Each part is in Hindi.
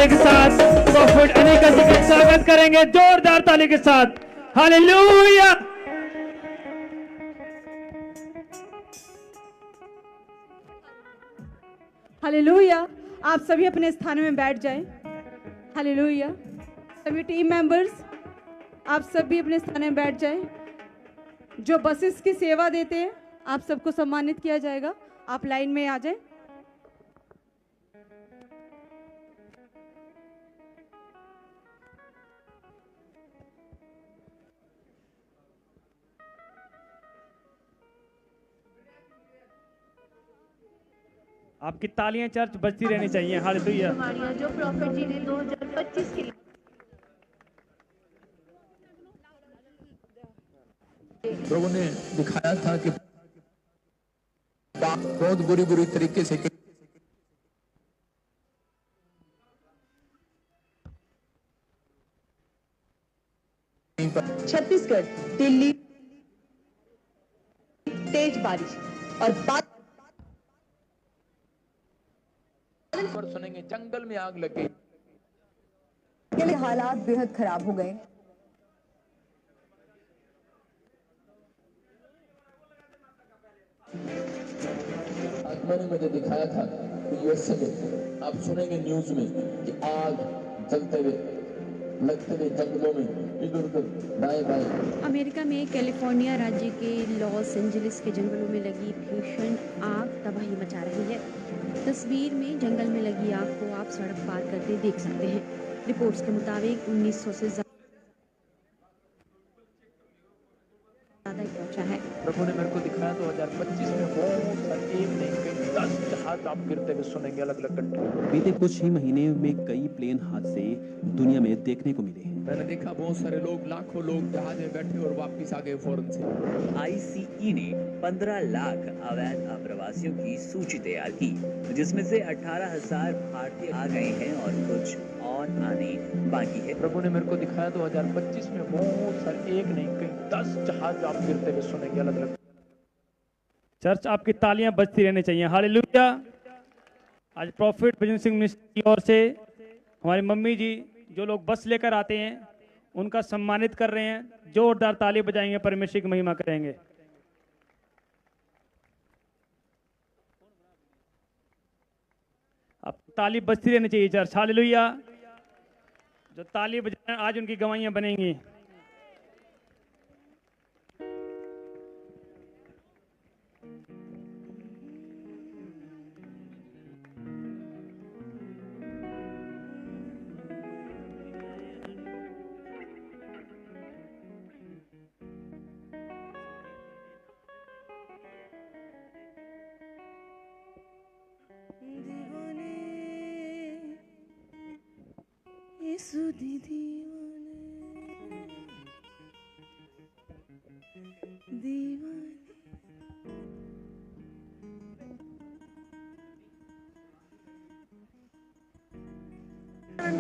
ताली के साथ प्रॉफिट अनिका जी का स्वागत करेंगे, जोरदार ताली के साथ। हालेलुया। हालेलुया। आप सभी अपने स्थान में बैठ जाएं। हालेलुया। सभी टीम मेंबर्स आप सभी अपने स्थान में बैठ जाएं। जो बसेस की सेवा देते हैं आप सबको सम्मानित किया जाएगा। आप लाइन में आ जाएं। आपकी तालियां चर्च बजती रहनी चाहिए। हालेलुया। जो प्रॉफिट जी ने 2025 के लिए प्रभु ने दिखाया था कि बहुत बुरी तरीके से छत्तीसगढ़, दिल्ली तेज बारिश और सुनेंगे जंगल में आग लग गई। के लिए हालात बेहद खराब हो गए। आत्मा ने मुझे दिखाया था कि यूएसए में आप सुनेंगे न्यूज में कि आग जलते हुए लगते हुए जंगलों में इधर उधर दाएं बाएं। अमेरिका में कैलिफोर्निया राज्य के लॉस एंजलिस के जंगलों में लगी भीषण आग तबाही मचा रही है। तस्वीर में जंगल में लगी आग को आप सड़क पार करते देख सकते हैं। रिपोर्ट्स के मुताबिक 1900 से ज्यादा पहुंचा है। प्रभु ने मेरे को दिखाया 2025 में बहुत सारे एक नहीं कई 10 जहाज आप गिरते हुए सुनेंगे अलग अलग कंट्री। बीते कुछ ही महीने में कई प्लेन हादसे दुनिया में देखने को मिले हैं। मैंने देखा बहुत सारे लोग, लाखों लोग जहाज में बैठे और वापस आ गए फौरन से। आईसीई ने 15 लाख अवैध अप्रवासियों की सूची तैयार की, जिसमें से 18,000 भारतीय आ गए हैं और कुछ और आने बाकी है। प्रभु ने मेरे को दिखाया 2025 में बहुत सारे एक नहीं कई 10 जहाज आप गिरते हुए सुनेंगे अलग अलग। चर्च आपकी तालियां बजती रहनी चाहिए। हालेलुया। आज प्रॉफिट भजन सिंह मिनिस्ट्री की ओर से हमारी मम्मी जी जो लोग बस लेकर आते हैं उनका सम्मानित कर रहे हैं। जोरदार ताली बजाएंगे, परमेश्वर की महिमा करेंगे। अब ताली बजती रहनी चाहिए चर्च। हालेलुया। जो ताली बजाएं आज उनकी गवाहियां बनेंगी।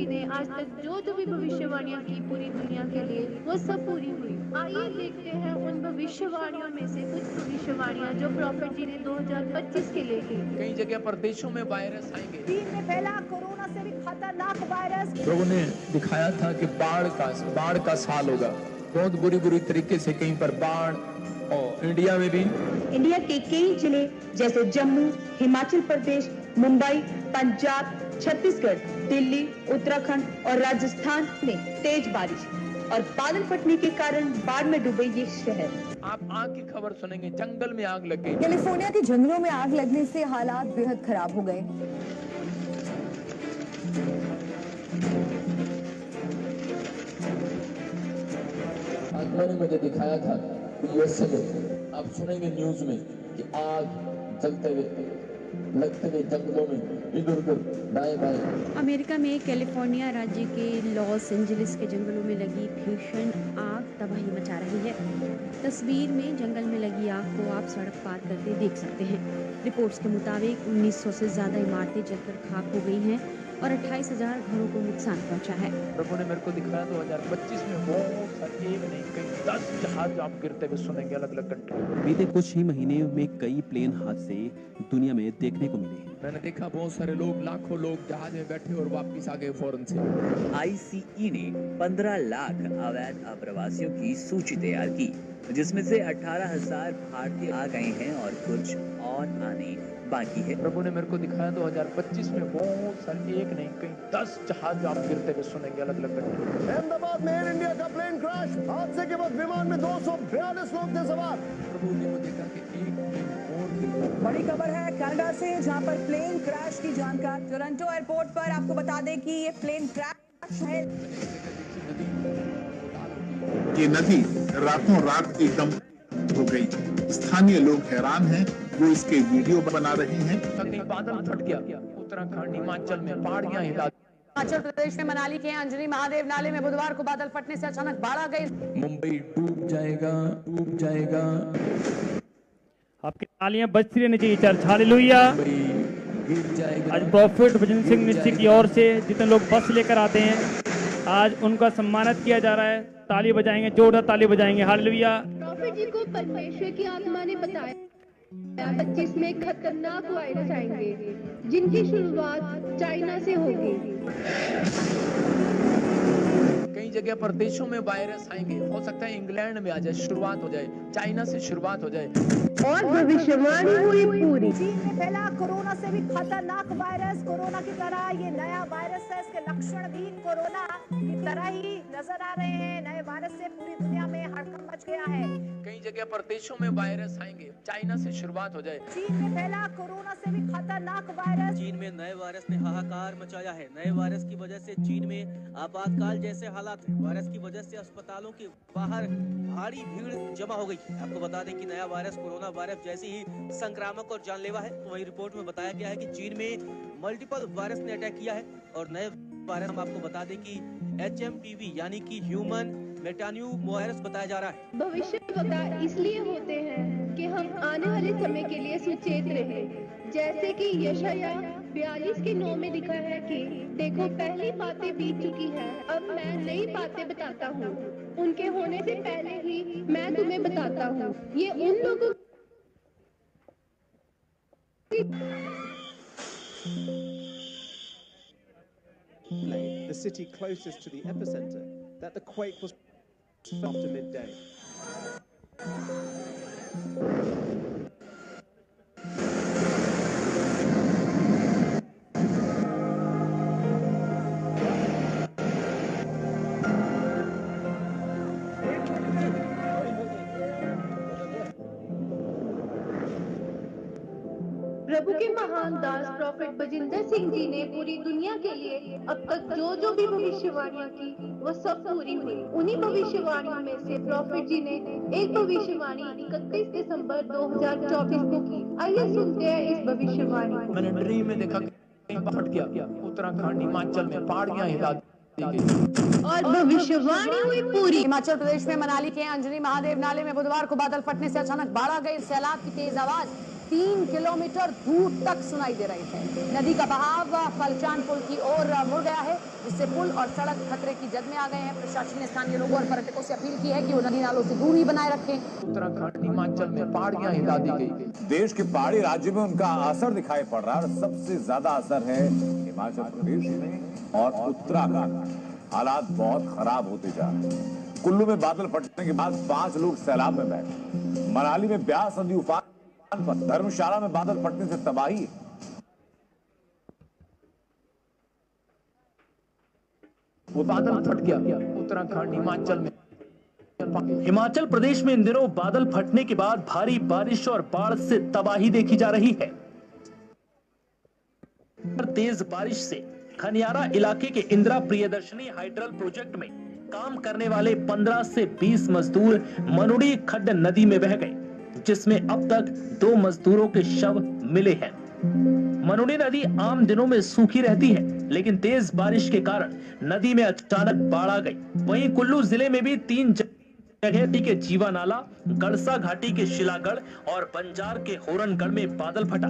ने आज तक जो भी भविष्यवाणियां की पूरी दुनिया के लिए वो सब पूरी हुई। आइए देखते हैं उन भविष्यवाणियों में से कुछ भविष्यवाणियां जो प्रॉफिट जी ने 2025 के लिए की। कई जगह पर देशों में वायरस आएंगे। चीन में फैला कोरोना से भी खतरनाक वायरस। प्रभु ने दिखाया था कि बाढ़ का साल होगा। बहुत बुरी तरीके से कहीं पर बाढ़, और इंडिया में भी। इंडिया के कई जिले जैसे जम्मू, हिमाचल प्रदेश, मुंबई, पंजाब, छत्तीसगढ़, दिल्ली, उत्तराखंड और राजस्थान में तेज बारिश और बादल फटने के कारण बाढ़ में डूबे ये शहर। आप आग की खबर सुनेंगे, जंगल में आग लग गई। कैलिफोर्निया के जंगलों में आग लगने से हालात बेहद खराब हो गए। आत्मा ने मुझे दिखाया था कि यूएसए में आप सुनेंगे न्यूज में कि आग जलते हुए लगते हुए जंगलों में इधर उधर दाएं बाएं। अमेरिका में कैलिफोर्निया राज्य के लॉस एंजलिस के जंगलों में लगी भीषण आग तबाही मचा रही है। तस्वीर में जंगल में लगी आग को आप सड़क पार करते देख सकते हैं। रिपोर्ट्स के मुताबिक 1900 से ज्यादा इमारतें जलकर खाक हो गई हैं और 28,000 घरों को नुकसान पहुंचा है। प्रभु ने मेरे को दिखाया 2025 में बहुत सारे, एक नहीं कई 10 जहाज आप गिरते हुए सुनेंगे अलग अलग कंट्री में। बीते कुछ ही महीने में कई प्लेन हादसे दुनिया में देखने को मिले हैं। मैंने देखा बहुत सारे लोग, लाखों लोग जहाज में बैठे और वापस आ गए फौरन से। आईसीई ने 15 लाख अवैध अप्रवासियों की सूची तैयार की, जिसमें से 18,000 भारतीय आ गए हैं और कुछ और आने बाकी है। प्रभु ने मेरे को दिखाया 2025 में बहुत सारे, एक नहीं कई 10 जहाज आप गिरते हुए सुनेंगे अलग अलग कंट्री में। अहमदाबाद में एयर इंडिया का प्लेन क्रैश, हादसे के वक्त विमान में 242 लोग थे सवार। प्रभु ने मुझे कहा कि एक दिन और गिरना। बड़ी खबर है कनाडा से, जहां पर प्लेन क्रैश की जानकारी। टोरंटो एयरपोर्ट पर आपको बता दें कि ये प्लेन क्रैश है। ये नदी रातों रात एकदम हो गई। स्थानीय लोग हैरान हैं, वो इसके वीडियो बना रहे हैं। बादल फट गया उत्तराखंड हिमाचल में, पहाड़ियां हिला। हिमाचल प्रदेश में मनाली के अंजनी महादेव नाले में बुधवार को बादल फटने से अचानक बाढ़ आ गई। मुंबई डूब जाएगा, डूब जाएगा। आपकी तालियां बजती रहनी चाहिए चर्च। हालेलुया। गिर जाएगा। आज प्रॉफिट भजन सिंह मिनिस्ट्री की ओर से जितने लोग बस लेकर आते हैं, आज उनका सम्मानित किया जा रहा है। ताली बजाएंगे, जोरदार ताली बजाएंगे। हालेलुया। प्रॉफिट जी को परमेश्वर की आत्मा ने बताया 25 में खतरनाक वायरस आएंगे, जिनकी शुरुआत चाइना से होगी। कई जगह पर देशों में वायरस आएंगे, हो सकता है इंग्लैंड में आ जाए, शुरुआत हो जाए, चाइना से शुरुआत हो जाए। और भविष्यवाणी हुई पूरी। चीन में फैला कोरोना से भी खतरनाक वायरस। कोरोना की तरह ये नया वायरस है, इसके लक्षण भी कोरोना की तरह ही नजर आ रहे हैं। नए वायरस से पूरी दुनिया में हड़कंप मच गया है। कई जगह पर देशों में वायरस आएंगे, चाइना से शुरुआत हो जाए। चीन में फैला कोरोना से भी खतरनाक वायरस। चीन में नए वायरस ने हाहाकार मचाया है। नए वायरस की वजह से चीन में आपातकाल जैसे हालात हैं। वायरस की वजह से अस्पतालों के बाहर भारी भीड़ जमा हो गई। आपको बता दें कि नया वायरस कोरोना वायरस जैसे ही संक्रामक और जानलेवा है। तो वही रिपोर्ट में बताया गया है कि चीन में मल्टीपल वायरस ने अटैक किया है और नए वायरस हम आपको बता दें कि HMPV यानी कि ह्यूमन मेटान्यू वायरस बताया जा रहा है। भविष्य वक्ता इसलिए होते हैं कि हम आने वाले समय के लिए सचेत रहें। जैसे कि यशाया 42:9 में लिखा है कि देखो पहली बातें बीत चुकी है, अब मैं नई बातें बताता हूँ। उनके होने से पहले ही मैं तुम्हें बताता हूँ। ये उन लोगों the city closest to the epicenter, that the quake was after midday. प्रभु के महान दास प्रॉफिट बजिंदर सिंह जी ने पूरी दुनिया के लिए अब तक जो भी भविष्यवाणियां की वो सब पूरी हुई। उन्हीं भविष्यवाणियों में से प्रॉफिट जी ने एक भविष्यवाणी 31 दिसंबर 2024 को की। आइए सुनते हैं इस भविष्यवाणी को। मैंने ड्रीम में देखा कहीं फट गया उत्तराखंड हिमाचल में, पहाड़ियां हिला और भविष्यवाणी हुई पूरी। हिमाचल प्रदेश में मनाली के अंजनी महादेव नाले में बुधवार को बादल फटने से अचानक बाढ़ आ गई। सैलाब की तेज आवाज 3 किलोमीटर दूर तक सुनाई दे रही है। नदी का बहाव पलचान पुल की ओर मुड़ गया है, जिससे पुल और सड़क खतरे की जद में आ गए हैं। प्रशासन ने स्थानीय लोगों और पर्यटकों से अपील की है कि वो नदी नालों से दूरी बनाए रखें। उत्तराखंड हिमाचल में पहाड़ियां हिला दी गई। देश के पहाड़ी राज्यों में उनका असर दिखाई पड़ रहा है और सबसे ज्यादा असर है हिमाचल प्रदेश में और उत्तराखंड। हालात बहुत खराब होते जा रहे हैं। कुल्लू में बादल फटने के बाद 5 लोग सैलाब में बैठे। मनाली में ब्यास नदी उफान पर, धर्मशाला में बादल फटने से तबाही। बादल फट गया उत्तराखंड हिमाचल में। हिमाचल प्रदेश में इन दिनों बादल फटने के बाद भारी बारिश और बाढ़ से तबाही देखी जा रही है। तेज बारिश से खनियारा इलाके के इंदिरा प्रियदर्शनी हाइड्रल प्रोजेक्ट में काम करने वाले 15 से 20 मजदूर मनुड़ी खड्ड नदी में बह गए, जिसमें अब तक 2 मजदूरों के शव मिले हैं। मनुड़ी नदी आम दिनों में सूखी रहती है, लेकिन तेज बारिश के कारण नदी में अचानक बाढ़ आ गई। वहीं कुल्लू जिले में भी 3 जगह के जीवा नाला, गड़सा घाटी के शिलागढ़ और बंजार के होरनगढ़ में बादल फटा।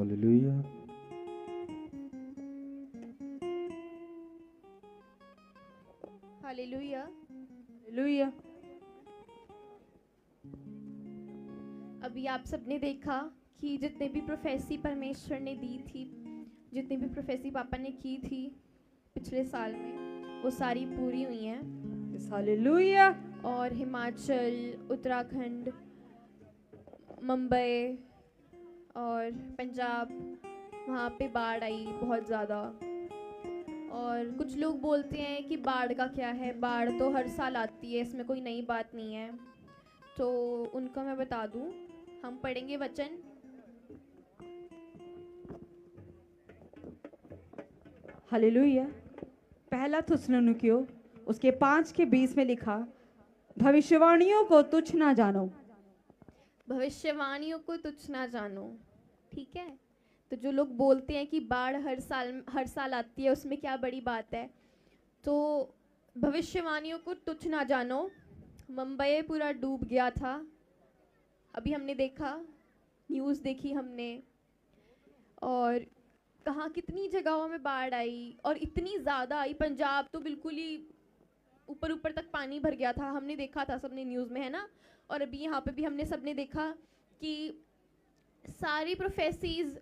हालेलुया। हालेलुया। हालेलुया। अभी आप सबने देखा कि जितने भी प्रोफेसी परमेश्वर ने दी थी, जितनी भी प्रोफेसी पापा ने की थी पिछले साल में, वो सारी पूरी हुई हैं। हालेलुया। और हिमाचल, उत्तराखंड, मुंबई और पंजाब, वहाँ पे बाढ़ आई बहुत ज़्यादा। और कुछ लोग बोलते हैं कि बाढ़ का क्या है, बाढ़ तो हर साल आती है, इसमें कोई नई बात नहीं है। तो उनको मैं बता दूं, हम पढ़ेंगे वचन। हालेलुया। पहला थिस्सलुनीकियों उसके 5:20 में लिखा, भविष्यवाणियों को तुच्छ ना जानो। भविष्यवाणियों को तुच्छ ना जानो, ठीक है। तो जो लोग बोलते हैं कि बाढ़ हर साल आती है, उसमें क्या बड़ी बात है, तो भविष्यवाणियों को तुच्छ ना जानो। मुंबई पूरा डूब गया था, अभी हमने देखा, न्यूज़ देखी हमने, और कहाँ कितनी जगहों में बाढ़ आई और इतनी ज़्यादा आई। पंजाब तो बिल्कुल ही ऊपर ऊपर तक पानी भर गया था, हमने देखा था सबने न्यूज़ में, है ना। और अभी यहाँ पे भी हमने सबने देखा कि सारी प्रोफेसीज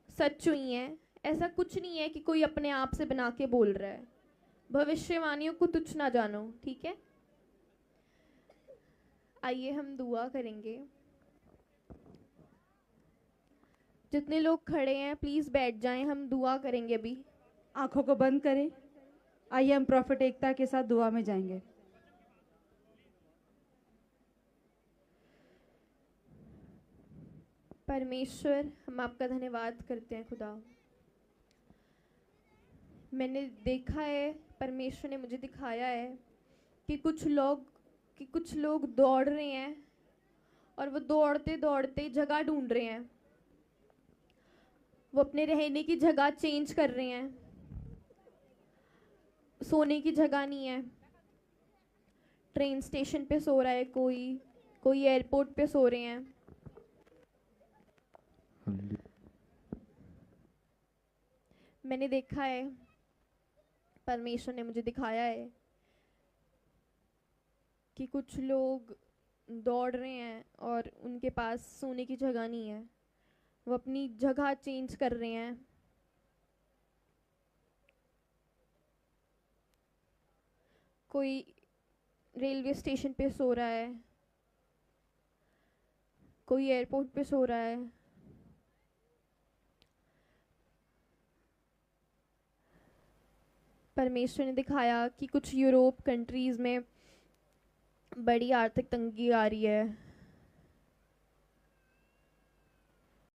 सच हुई हैं। ऐसा कुछ नहीं है कि कोई अपने आप से बना के बोल रहा है। भविष्यवाणियों को तुच्छ ना जानो, ठीक है। आइए हम दुआ करेंगे। जितने लोग खड़े हैं प्लीज़ बैठ जाएं, हम दुआ करेंगे अभी। आंखों को बंद करें। आइए हम प्रॉफिट एकता के साथ दुआ में जाएंगे। परमेश्वर, हम आपका धन्यवाद करते हैं खुदा। मैंने देखा है, परमेश्वर ने मुझे दिखाया है कि कुछ लोग दौड़ रहे हैं और वो दौड़ते दौड़ते जगह ढूंढ रहे हैं। वो अपने रहने की जगह चेंज कर रहे हैं, सोने की जगह नहीं है। ट्रेन स्टेशन पे सो रहा है कोई एयरपोर्ट पे सो रहे हैं। मैंने देखा है, परमेश्वर ने मुझे दिखाया है कि कुछ लोग दौड़ रहे हैं और उनके पास सोने की जगह नहीं है, वो अपनी जगह चेंज कर रहे हैं। कोई रेलवे स्टेशन पे सो रहा है, कोई एयरपोर्ट पे सो रहा है। परमेश्वर ने दिखाया कि कुछ यूरोप कंट्रीज़ में बड़ी आर्थिक तंगी आ रही है।